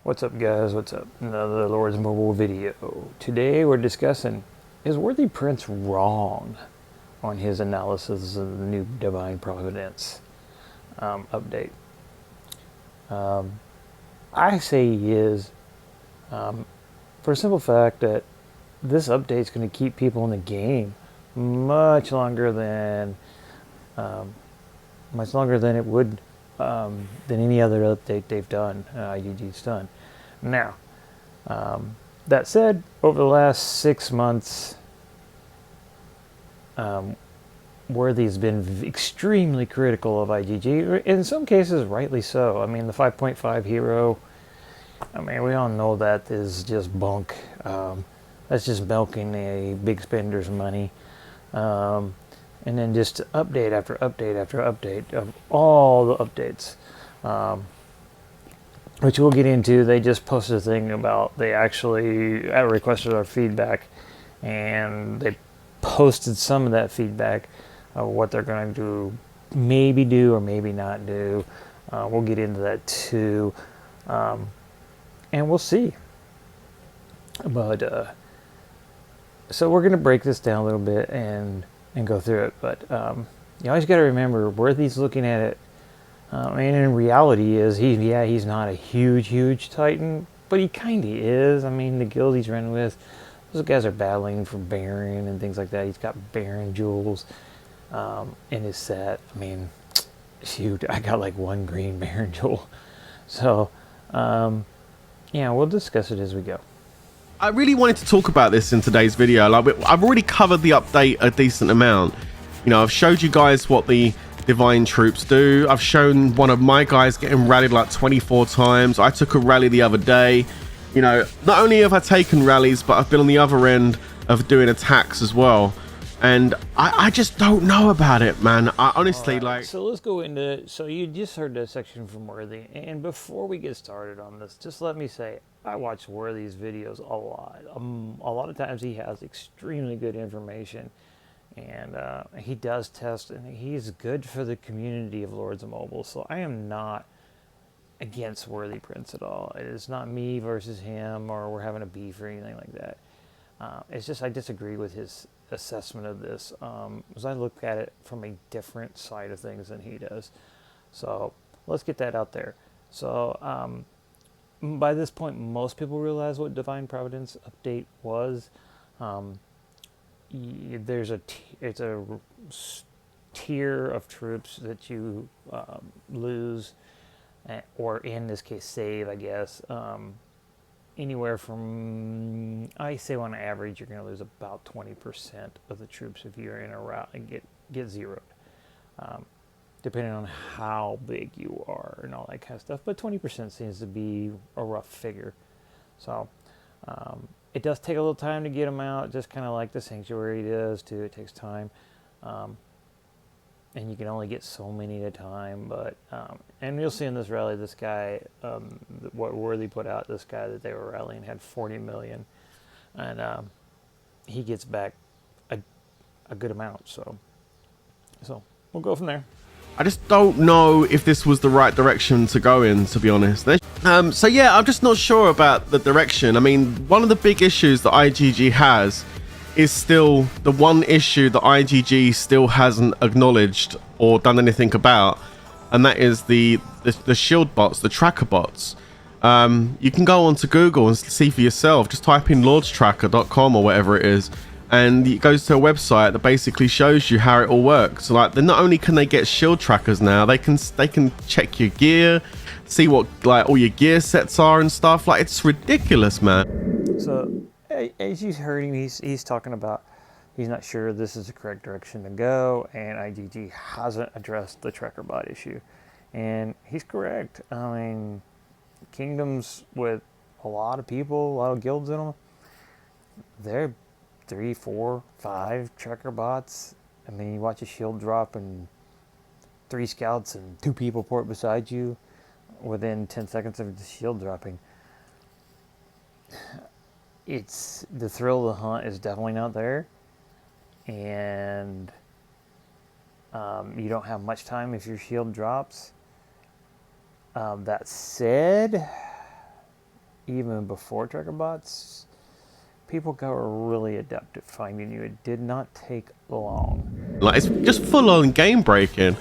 What's up, guys? What's up? Another Lord's Mobile video. Today we're discussing, is Worthy Prince wrong on his analysis of the new Divine Providence update? I say he is, for a simple fact that this update is going to keep people in the game much longer than it would than any other update they've done, IGG's done. Now, that said, over the last 6 months, Worthy's been extremely critical of IGG, in some cases rightly so. I mean, the 5.5 hero, I mean, we all know that is just bunk. That's just milking a big spender's money. And then just update after update after update of all the updates. Which we'll get into. They just posted a thing about they actually requested our feedback, and they posted some of that feedback of what they're going to maybe do or maybe not do. We'll get into that too, and we'll see. But so we're going to break this down a little bit and go through it. But you always got to remember, Worthy's looking at it. And in reality, he's not a huge Titan, but he kind of is. I mean, the guild he's running with, those guys are battling for Baron and things like that. He's got Baron jewels in his set. I mean, shoot, I got like one green Baron jewel. So, yeah, we'll discuss it as we go. I really wanted to talk about this in today's video. Like, I've already covered the update a decent amount. You know, I've showed you guys what the Divine troops do. I've shown one of my guys getting rallied like 24 times. I took a rally the other day. You know, not only have I taken rallies, but I've been on the other end of doing attacks as well. And I just don't know about it, man. I honestly, like... So let's go into... So you just heard that section from Worthy. And before we get started on this, just let me say, I watch Worthy's videos a lot. A lot of times he has extremely good information. And he does test, and he's good for the community of Lords of Mobile. So I am not against Worthy Prince at all. It's not me versus him, or we're having a beef or anything like that. It's just I disagree with his assessment of this, as I look at it from a different side of things than he does. So let's get that out there. So by this point, most people realize what Divine Providence update was. It's a tier of troops that you lose, or in this case save, I guess, anywhere from, I say on average you're going to lose about 20% of the troops if you're in a route and get zeroed, depending on how big you are and all that kind of stuff. But 20% seems to be a rough figure. So it does take a little time to get them out, just kind of like the Sanctuary does too. It takes time, and you can only get so many at a time. But and you'll see in this rally, this guy, what Worthy put out, this guy that they were rallying had 40 million, and he gets back a good amount. So we'll go from there. I just don't know if this was the right direction to go in, to be honest. So yeah, I'm just not sure about the direction. I mean, one of the big issues that IGG has is still the one issue that IGG still hasn't acknowledged or done anything about, and that is the shield bots, the tracker bots. You can go onto Google and see for yourself. Just type in lordstracker.com or whatever it is, and it goes to a website that basically shows you how it all works. So, like, not only can they get shield trackers now, they can check your gear, see what like all your gear sets are and stuff. Like, it's ridiculous, man. So as you heard him, he's talking about he's not sure this is the correct direction to go, and IGG hasn't addressed the tracker bot issue, and he's correct. I mean, kingdoms with a lot of people, a lot of guilds in them, they're 3, 4, 5 tracker bots. I mean, you watch a shield drop and 3 scouts and 2 people port beside you within 10 seconds of the shield dropping. It's the thrill of the hunt is definitely not there, and you don't have much time if your shield drops. That said, even before tracker bots, people got really adept at finding you. It did not take long. Like, it's just full on game breaking.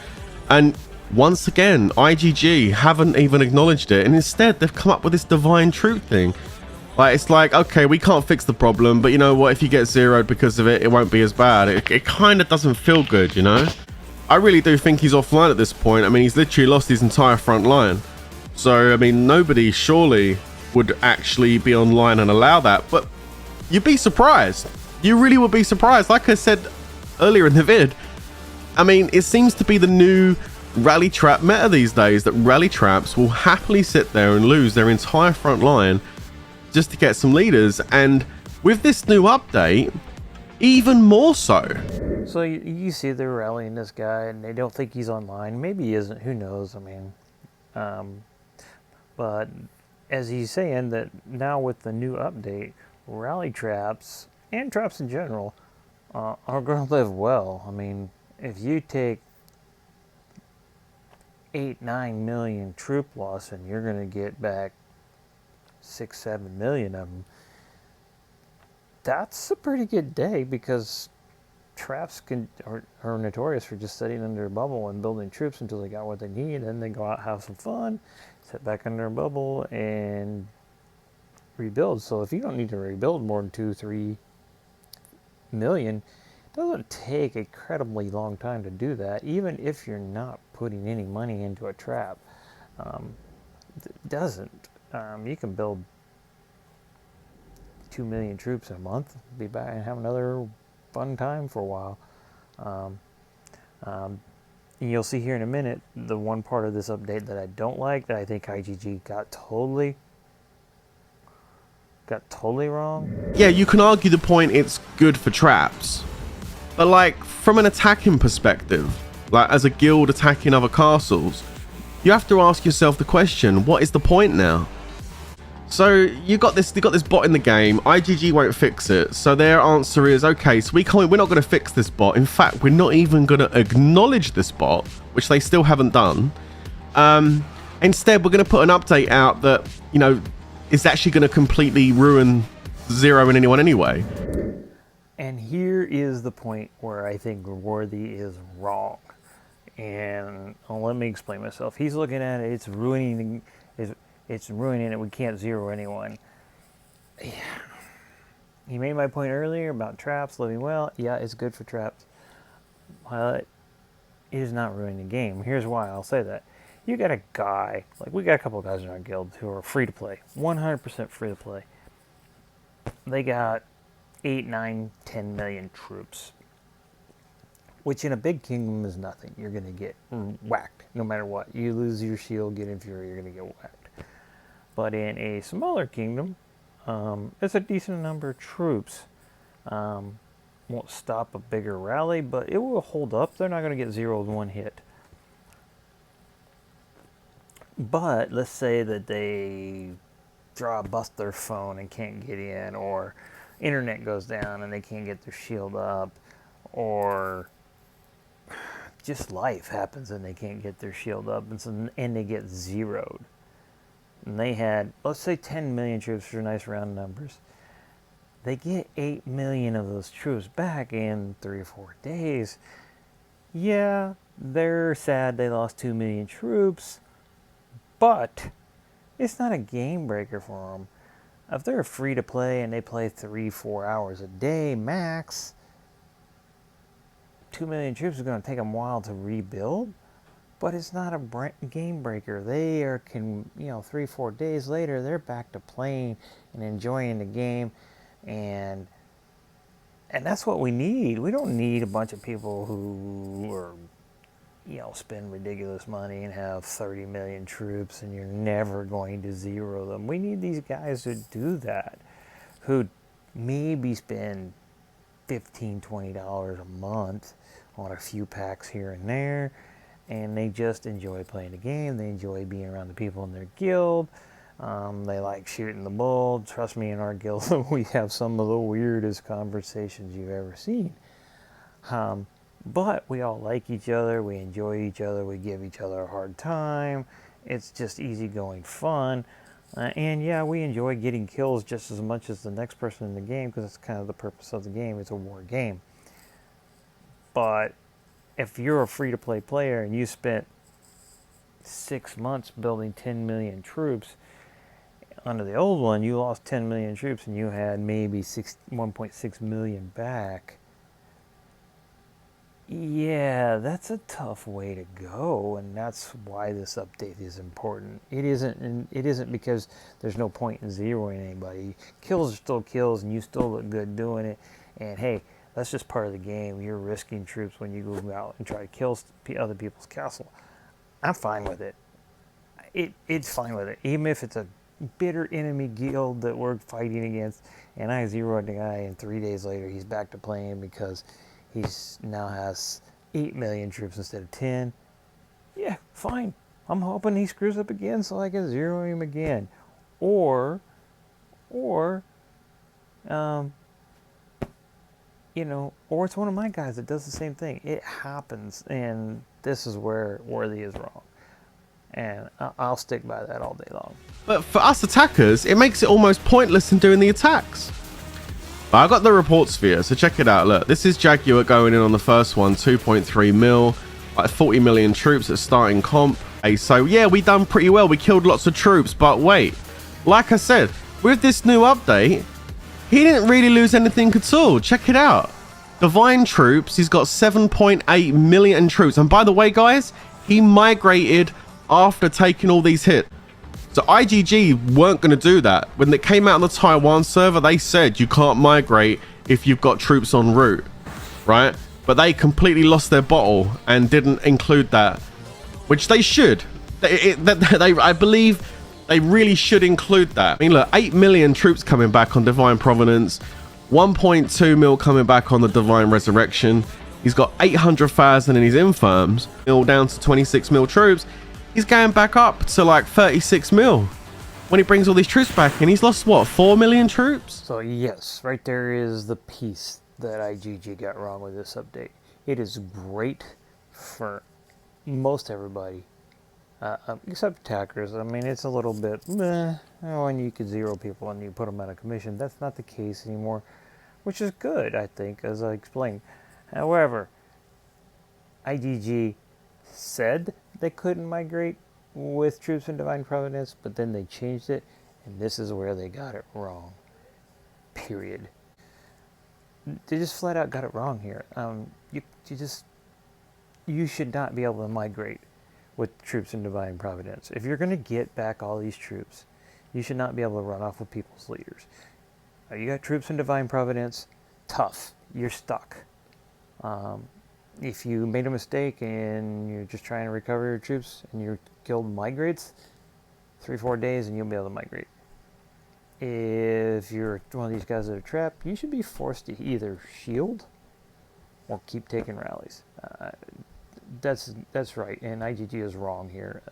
And once again, IGG haven't even acknowledged it, and instead they've come up with this divine truth thing. Like, it's like, okay, we can't fix the problem, but you know what, if you get zeroed because of it, it won't be as bad. It kind of doesn't feel good, you know? I really do think he's offline at this point. I mean, he's literally lost his entire front line. So, I mean, nobody surely would actually be online and allow that, but you'd be surprised. You really would be surprised. Like I said earlier in the vid, I mean, it seems to be the new rally trap meta these days, that rally traps will happily sit there and lose their entire front line just to get some leaders. And with this new update, even more so. So you see they're rallying this guy and they don't think he's online. Maybe he isn't, who knows. I mean, but as he's saying that now with the new update, rally traps and traps in general are going to live well. I mean, if you take 8-9 million troop loss and you're going to get back 6-7 million of them, that's a pretty good day, because traps are notorious for just sitting under a bubble and building troops until they got what they need, and then go out, have some fun, sit back under a bubble, and rebuild. So if you don't need to rebuild more than 2-3 million, it doesn't take a incredibly long time to do that, even if you're not putting any money into a trap. It doesn't. You can build 2 million troops in a month, be back and have another fun time for a while. And you'll see here in a minute the one part of this update that I don't like, that I think IGG got totally wrong. Yeah, you can argue the point it's good for traps, but like from an attacking perspective, like as a guild attacking other castles, you have to ask yourself the question, what is the point now? So you got this bot in the game, IGG won't fix it, so their answer is, okay, so we're not going to fix this bot. In fact, we're not even going to acknowledge this bot, which they still haven't done. Instead, we're going to put an update out that, you know, is actually going to completely ruin zeroing anyone anyway. And here is the point where I think Worthy is wrong. And let me explain myself. He's looking at it, it's ruining it, we can't zero anyone. Yeah. He made my point earlier about traps living well. Yeah, it's good for traps, but it is not ruining the game. Here's why I'll say that. You got a guy, like we got a couple of guys in our guild who are free to play, 100% free to play. They got 8, 9, 10 million troops, which in a big kingdom is nothing. You're going to get whacked no matter what. You lose your shield, get inferior, you're going to get whacked. But in a smaller kingdom, it's a decent number of troops. Won't stop a bigger rally, but it will hold up. They're not going to get zeroed one hit. But let's say that they bust their phone and can't get in, or internet goes down and they can't get their shield up, or just life happens and they can't get their shield up, and they get zeroed. And they had, let's say 10 million troops for nice round numbers. They get 8 million of those troops back in 3 or 4 days. Yeah, they're sad they lost 2 million troops, but it's not a game breaker for them. If they're free to play and they play 3-4 hours a day max, 2 million troops is going to take them a while to rebuild. But it's not a game breaker. They are, 3-4 days later, they're back to playing and enjoying the game, and that's what we need. We don't need a bunch of people who are, spend ridiculous money and have 30 million troops, and you're never going to zero them. We need these guys who do that, who maybe spend $15, $20 a month on a few packs here and there. And they just enjoy playing the game. They enjoy being around the people in their guild. They like shooting the bull. Trust me, in our guild, we have some of the weirdest conversations you've ever seen. But we all like each other. We enjoy each other. We give each other a hard time. It's just easygoing fun. And yeah, we enjoy getting kills just as much as the next person in the game because that's kind of the purpose of the game. It's a war game. But if you're a free-to-play player and you spent 6 months building 10 million troops, under the old one, you lost 10 million troops and you had maybe 1.6 million back. Yeah, that's a tough way to go, and that's why this update is important. It isn't because there's no point in zeroing anybody. Kills are still kills, and you still look good doing it. And hey, that's just part of the game. You're risking troops when you go out and try to kill other people's castle. I'm fine with it. It's fine with it, even if it's a bitter enemy guild that we're fighting against, and I zeroed the guy, and 3 days later he's back to playing because he's now has 8 million troops instead of 10. Yeah, fine. I'm hoping he screws up again so I can zero him again, or, um, or it's one of my guys that does the same thing. It happens, and this is where Worthy is wrong. And I'll stick by that all day long. But for us attackers, it makes it almost pointless in doing the attacks. But I got the reports for you, so check it out. Look, this is Jaguar going in on the first one, 2.3 mil, like 40 million troops at starting comp. Hey, so yeah, we done pretty well. We killed lots of troops, but wait, like I said, with this new update, he didn't really lose anything at all. Check it out. Divine troops, he's got 7.8 million troops. And by the way, guys, he migrated after taking all these hits. So IGG weren't going to do that. When it came out on the Taiwan server, they said you can't migrate if you've got troops en route, right? But they completely lost their bottle and didn't include that, which they should. I believe they really should include that. I mean, look, 8 million troops coming back on Divine Providence, 1.2 mil coming back on the Divine Resurrection. He's got 800,000 in his infirms, mil down to 26 mil troops. He's going back up to like 36 mil when he brings all these troops back, and he's lost what, 4 million troops? So yes, right there is the piece that IGG got wrong with this update. It is great for most everybody, except attackers. I mean, it's a little bit meh when you could zero people and you put them out of commission. That's not the case anymore, which is good, I think, as I explained. However, IGG said they couldn't migrate with troops in Divine Providence, but then they changed it, and this is where they got it wrong. Period. They just flat out got it wrong here. You should not be able to migrate with troops in Divine Providence. If you're going to get back all these troops, you should not be able to run off with people's leaders. You got troops in Divine Providence, tough. You're stuck. If you made a mistake and you're just trying to recover your troops and your guild migrates, 3-4 days and you'll be able to migrate. If you're one of these guys that are trapped, you should be forced to either shield or keep taking rallies. That's right, and IGG is wrong here.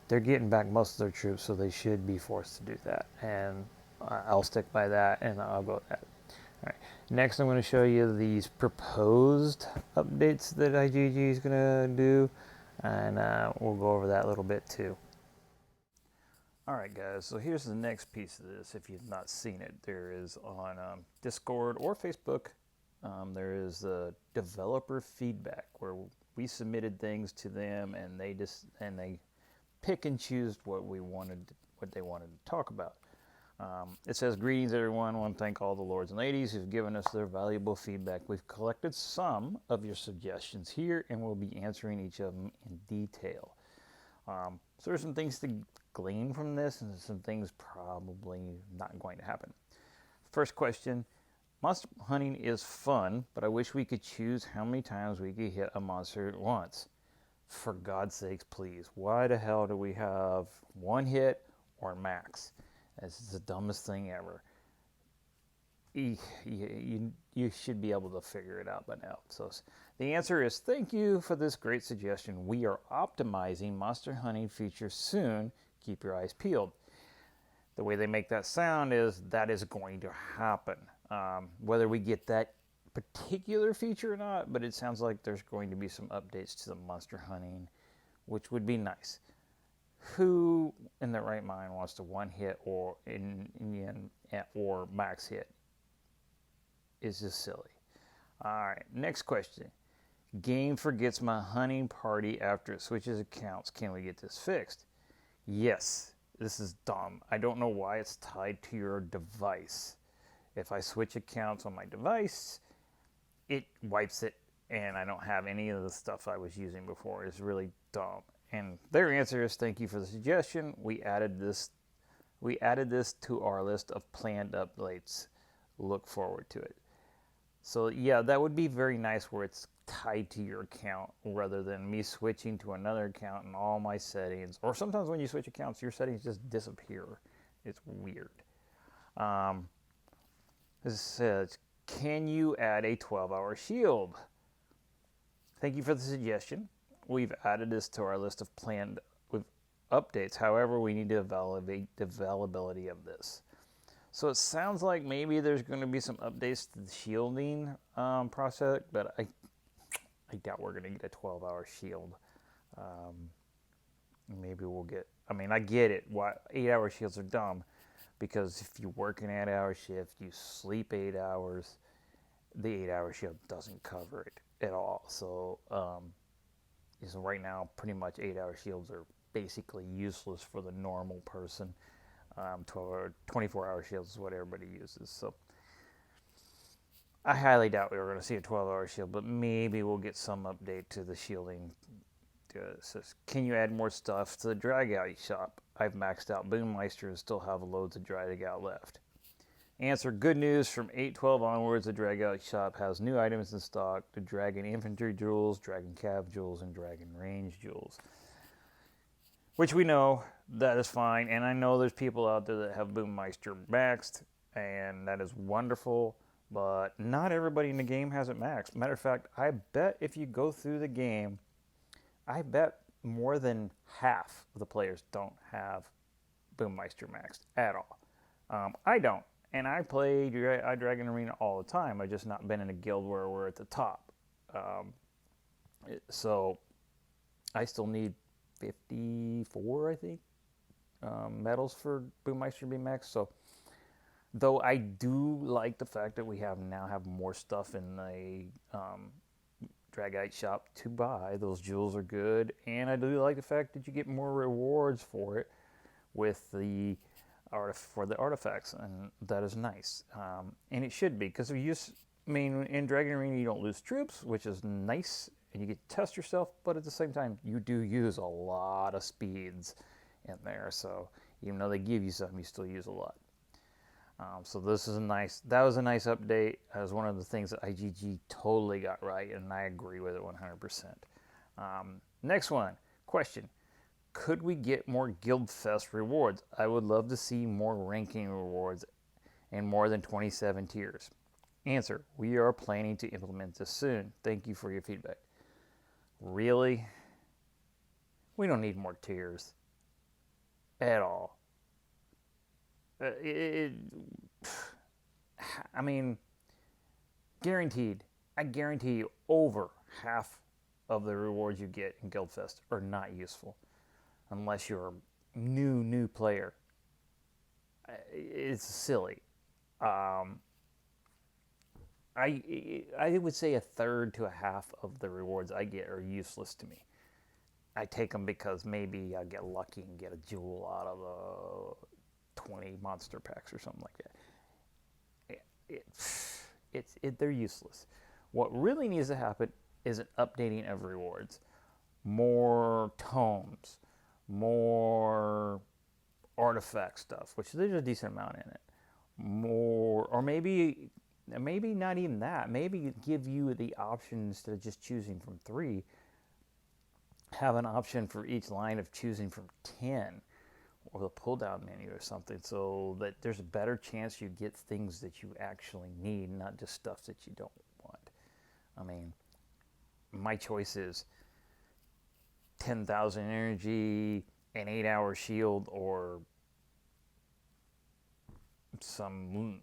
They're getting back most of their troops, so they should be forced to do that. And I'll stick by that, and I'll go with that. All right. Next, I'm going to show you these proposed updates that IGG is going to do, and we'll go over that a little bit too. All right, guys, so here's the next piece of this. If you've not seen it, there is on Discord or Facebook, there is the developer feedback where we submitted things to them, and they pick and choose what they wanted to talk about. It says, greetings everyone. I want to thank all the lords and ladies who've given us their valuable feedback. We've collected some of your suggestions here, and we'll be answering each of them in detail. So there's some things to glean from this, and some things probably not going to happen. First question, monster hunting is fun, but I wish we could choose how many times we could hit a monster at once. For God's sakes, please. Why the hell do we have one hit or max? This is the dumbest thing ever. You should be able to figure it out by now. So the answer is thank you for this great suggestion. We are optimizing monster hunting features soon. Keep your eyes peeled. The way they make that sound is that is going to happen. Whether we get that particular feature or not, but it sounds like there's going to be some updates to the monster hunting, which would be nice. Who in their right mind wants to one hit or or max hit? Is just silly. All right, next question. Game forgets my hunting party after it switches accounts. Can we get this fixed? Yes. This is dumb. I don't know why it's tied to your device. If I switch accounts on my device, it wipes it, and I don't have any of the stuff I was using before. It's really dumb. And their answer is, thank you for the suggestion. We added this to our list of planned updates. Look forward to it. So yeah, that would be very nice where it's tied to your account rather than me switching to another account and all my settings. Or sometimes when you switch accounts, your settings just disappear. It's weird. It says, can you add a 12-hour shield? Thank you for the suggestion. We've added this to our list of planned updates. However, we need to evaluate the availability of this. So it sounds like maybe there's going to be some updates to the shielding process, but I doubt we're going to get a 12-hour shield. Maybe we'll get, I mean, I get it. Why 8-hour shields are dumb, because if you work an 8-hour shift, you sleep 8 hours, the 8-hour shield doesn't cover it at all. So right now, pretty much 8-hour shields are basically useless for the normal person. 12 or 24-hour shields is what everybody uses. So I highly doubt we're going to see a 12-hour shield, but maybe we'll get some update to the shielding. It says, can you add more stuff to the drag out shop? I've maxed out Boommeister and still have loads of drag out left. Answer, good news, from 8/12 onwards, the drag out shop has new items in stock: the Dragon Infantry Jewels, Dragon Cav Jewels, and Dragon Range Jewels. Which we know, that is fine, and I know there's people out there that have Boommeister maxed, and that is wonderful, but not everybody in the game has it maxed. Matter of fact, I bet if you go through the game, I bet more than half of the players don't have Boommeister maxed at all. I don't, and I play Dragon Arena all the time. I've just not been in a guild where we're at the top. So I still need 54, I think, medals for Boommeister to be maxed. So, though I do like the fact that we now have more stuff in the Dragite shop to buy. Those jewels are good, and I do like the fact that you get more rewards for it with the artifacts, and that is nice. And it should be, because in Dragon Arena you don't lose troops, which is nice, and you get to test yourself, but at the same time you do use a lot of speeds in there. So even though they give you some, you still use a lot. So that was a nice update. That was one of the things that IGG totally got right, and I agree with it 100%. Next one, question. Could we get more Guildfest rewards? I would love to see more ranking rewards and more than 27 tiers. Answer, we are planning to implement this soon. Thank you for your feedback. Really? We don't need more tiers at all. I mean, guaranteed. I guarantee you over half of the rewards you get in Guildfest are not useful unless you're a new player. It's silly. I would say a third to a half of the rewards I get are useless to me. I take them because maybe I get lucky and get a jewel out of the 20 monster packs or something like that. They're useless. What really needs to happen is an updating of rewards. More tomes, more artifact stuff, which there's a decent amount in it. More, or maybe not even that. Maybe give you the option, instead of just choosing from 3, have an option for each line of choosing from 10, or the pull down menu or something, so that there's a better chance you get things that you actually need, not just stuff that you don't want. I mean, my choice is 10,000 energy, an 8-hour shield, or some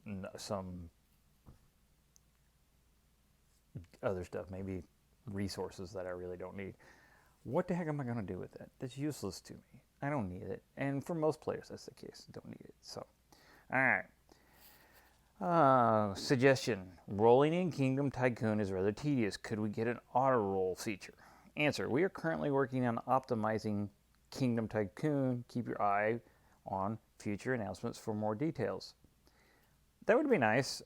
other stuff, maybe resources that I really don't need. What the heck am I going to do with that? That's useless to me. I don't need it. And for most players, that's the case. Don't need it. So, all right. Suggestion. Rolling in Kingdom Tycoon is rather tedious. Could we get an auto roll feature? Answer. We are currently working on optimizing Kingdom Tycoon. Keep your eye on future announcements for more details. That would be nice.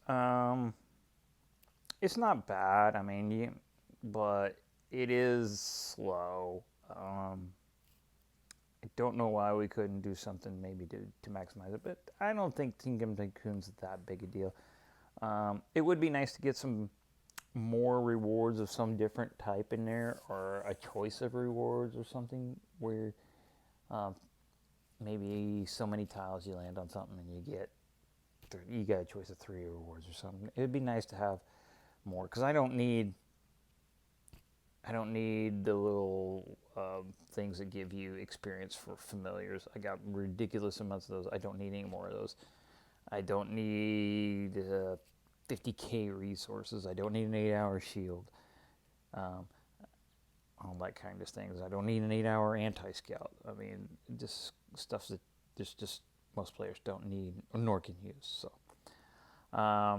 It's not bad. I mean, but it is slow. I don't know why we couldn't do something maybe to maximize it, but I don't think Kingdom Tycoon's that big a deal. It would be nice to get some more rewards of some different type in there, or a choice of rewards or something where maybe so many tiles you land on something and you got a choice of 3 rewards or something. It would be nice to have more, because I don't need the little things that give you experience for familiars. I got ridiculous amounts of those. I don't need any more of those. I don't need 50k resources. I don't need an 8-hour shield. All that kind of things. I don't need an 8-hour anti-scout. I mean, just stuff that just most players don't need nor can use. So.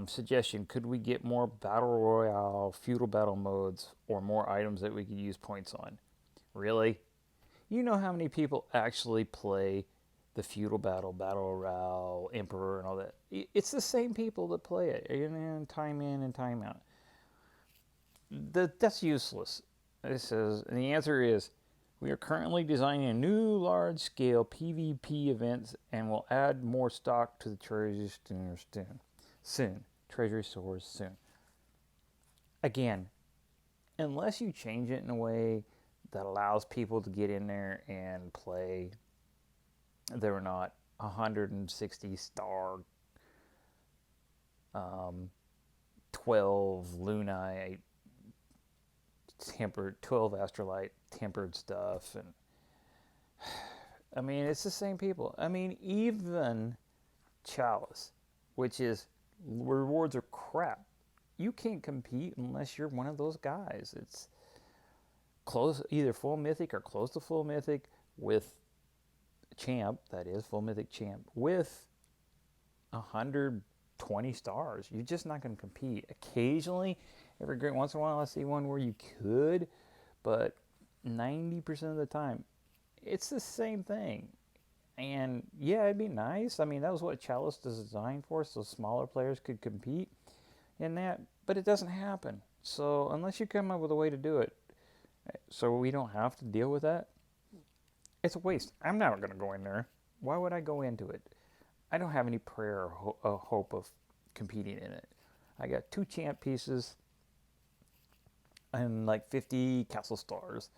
Suggestion, could we get more Battle Royale, feudal battle modes, or more items that we could use points on? Really? You know how many people actually play the feudal battle, Battle Royale, Emperor, and all that? It's the same people that play it, and time in and time out. That's useless. It says, and the answer is, we are currently designing a new large-scale PvP event and will add more stock to the treasure soon. Treasury stores soon. Again, unless you change it in a way that allows people to get in there and play, they're not 160 star 12 Lunite tempered, 12 Astrolite tempered stuff, and I mean, it's the same people. I mean, even Chalice, which is rewards are crap. You can't compete unless you're one of those guys. It's close, either full mythic or close to full mythic with champ, that is full mythic champ, with 120 stars. You're just not going to compete. Occasionally, every great once in a while, I see one where you could, but 90% of the time, it's the same thing. And yeah, it'd be nice. I mean, that was what Chalice is designed for, so smaller players could compete in that. But it doesn't happen. So unless you come up with a way to do it, so we don't have to deal with that, it's a waste. I'm not going to go in there. Why would I go into it? I don't have any prayer or hope of competing in it. I got 2 champ pieces and like 50 castle stars.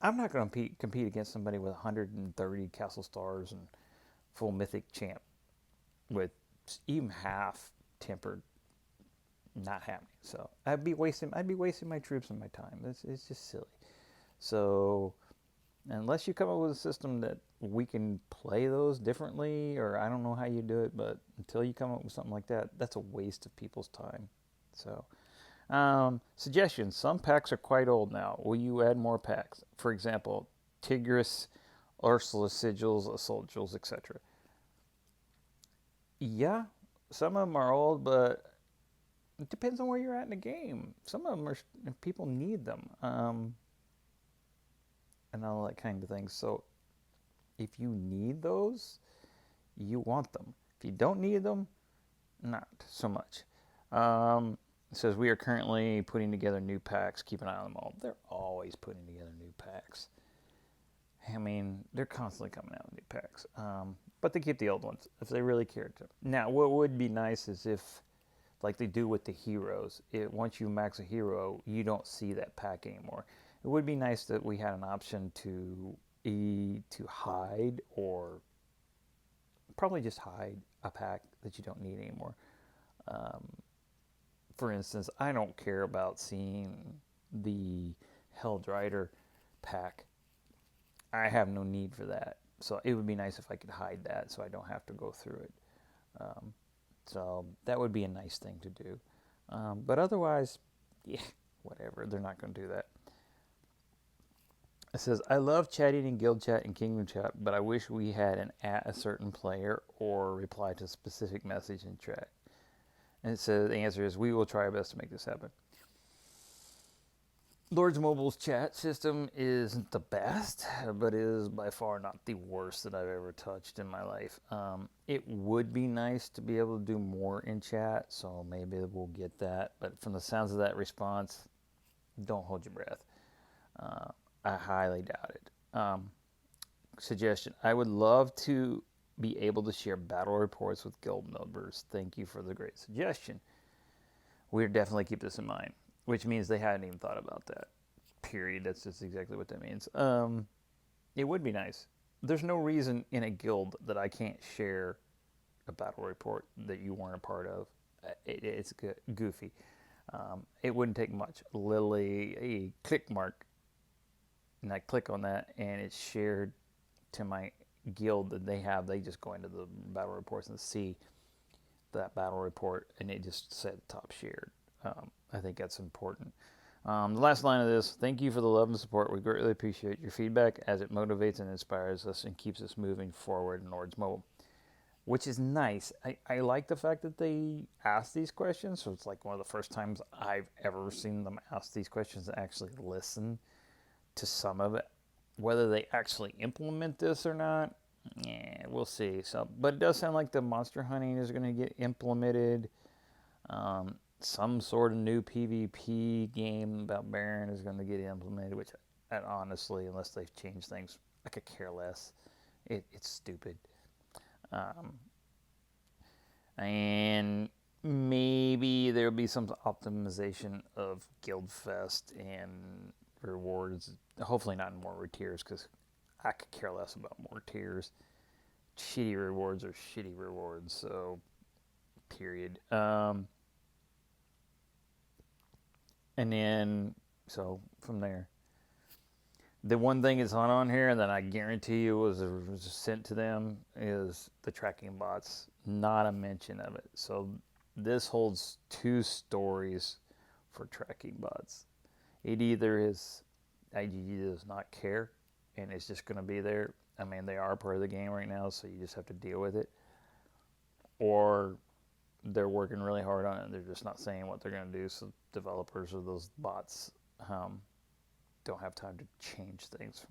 I'm not going to compete against somebody with 130 castle stars and full mythic champ with even half tempered. Not happening. So I'd be wasting my troops and my time. It's just silly. So unless you come up with a system that we can play those differently, or I don't know how you do it, but until you come up with something like that, that's a waste of people's time. So. Suggestions. Some packs are quite old now. Will you add more packs? For example, Tigris, Ursula sigils, Assault jewels, etc. Yeah, some of them are old, but it depends on where you're at in the game. Some of them are, people need them, and all that kind of thing. So if you need those, you want them. If you don't need them, not so much. It says we are currently putting together new packs. Keep an eye on them all. They're always putting together new packs. I mean, they're constantly coming out with new packs. But they keep the old ones if they really cared to. Now, what would be nice is if, like they do with the heroes, once you max a hero, you don't see that pack anymore. It would be nice that we had an option to hide, or probably just hide a pack that you don't need anymore. For instance, I don't care about seeing the Helldrider pack. I have no need for that. So it would be nice if I could hide that so I don't have to go through it. So that would be a nice thing to do. But otherwise, yeah, whatever. They're not going to do that. It says, I love chatting in guild chat and kingdom chat, but I wish we had an at a certain player or reply to a specific message in chat. And it says, the answer is, we will try our best to make this happen. Lords Mobile's chat system isn't the best, but is by far not the worst that I've ever touched in my life. It would be nice to be able to do more in chat, so maybe we'll get that. But from the sounds of that response, don't hold your breath. I highly doubt it. Suggestion: I would love to be able to share battle reports with guild members. Thank you for the great suggestion. We'll definitely keep this in mind, which means they hadn't even thought about that. Period. That's just exactly what that means. It would be nice. There's no reason in a guild that I can't share a battle report that you weren't a part of. It's goofy. It wouldn't take much. Literally a click mark, and I click on that, and it's shared to my guild that they have. They just go into the battle reports and see that battle report, and it just said top shared. I think that's important. The last line of this: thank you for the love and support. We greatly appreciate your feedback as it motivates and inspires us and keeps us moving forward in Lords Mobile, which is nice. I like the fact that they ask these questions. So it's like one of the first times I've ever seen them ask these questions and actually listen to some of it. Whether they actually implement this or not, yeah, we'll see. So, but it does sound like the monster hunting is going to get implemented. Some sort of new PvP game about Baron is going to get implemented, which, honestly, unless they've changed things, I could care less. It's stupid. And maybe there'll be some optimization of Guildfest and rewards. Hopefully not more tiers, because I could care less about more tiers. Shitty rewards are shitty rewards, so period. And then, so from there, the one thing that's not on here that I guarantee you was sent to them is the tracking bots. Not a mention of it. So this holds two stories for tracking bots. It either is IGG does not care and it's just going to be there. I mean, they are part of the game right now, so you just have to deal with it. Or they're working really hard on it. They're just not saying what they're going to do, so developers of those bots don't have time to change things.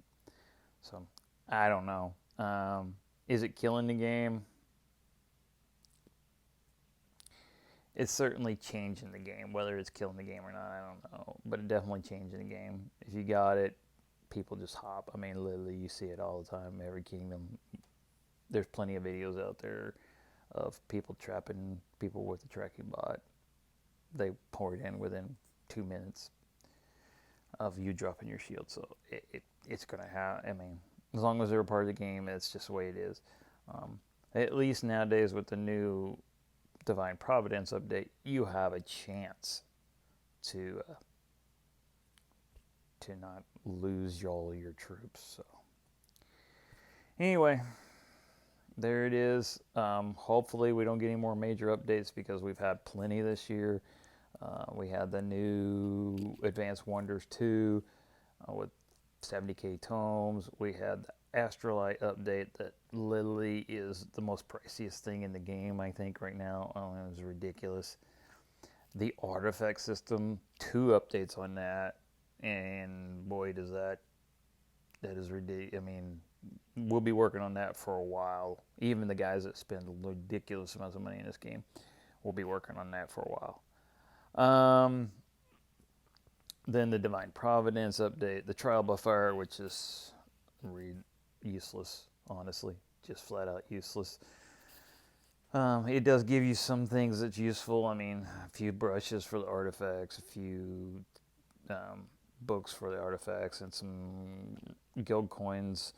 So I don't know. Is it killing the game? It's certainly changing the game. Whether it's killing the game or not, I don't know. But it definitely changing the game. If you got it, people just hop. I mean, literally, you see it all the time. Every kingdom. There's plenty of videos out there of people trapping people with the tracking bot. They pour it in within 2 minutes of you dropping your shield. So it's going to have, I mean, as long as they're a part of the game, it's just the way it is. At least nowadays with the new Divine Providence update, you have a chance to not lose all your troops. So anyway, there it is. Hopefully we don't get any more major updates because we've had plenty this year. We had the new Advanced Wonders 2 with 70k tomes. We had the Astrolite update that literally is the most priciest thing in the game, I think, right now. Oh, it was ridiculous. The artifact system, 2 updates on that, and boy, does that is ridiculous. I mean, we'll be working on that for a while. Even the guys that spend ridiculous amounts of money in this game will be working on that for a while. Then the Divine Providence update, the Trial by Fire, which is useless, honestly, just flat out useless. It does give you some things that's useful. I mean, a few brushes for the artifacts, a few books for the artifacts, and some guild coins.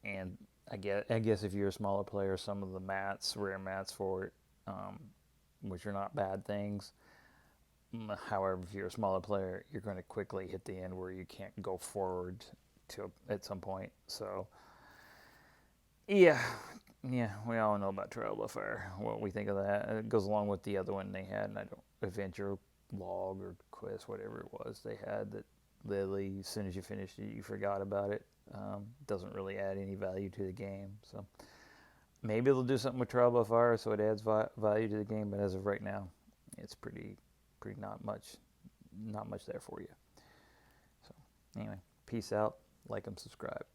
And I guess if you're a smaller player, some of the mats, rare mats for it, which are not bad things. However, if you're a smaller player, you're going to quickly hit the end where you can't go forward to at some point. So, yeah, we all know about Trial by Fire. What we think of that. It goes along with the other one they had, and I don't Adventure Log or Quest, whatever it was they had that literally as soon as you finished it, you forgot about it. Doesn't really add any value to the game. So maybe they'll do something with Trial by Fire so it adds value to the game. But as of right now, it's pretty not much there for you. So anyway, peace out. Like and subscribe.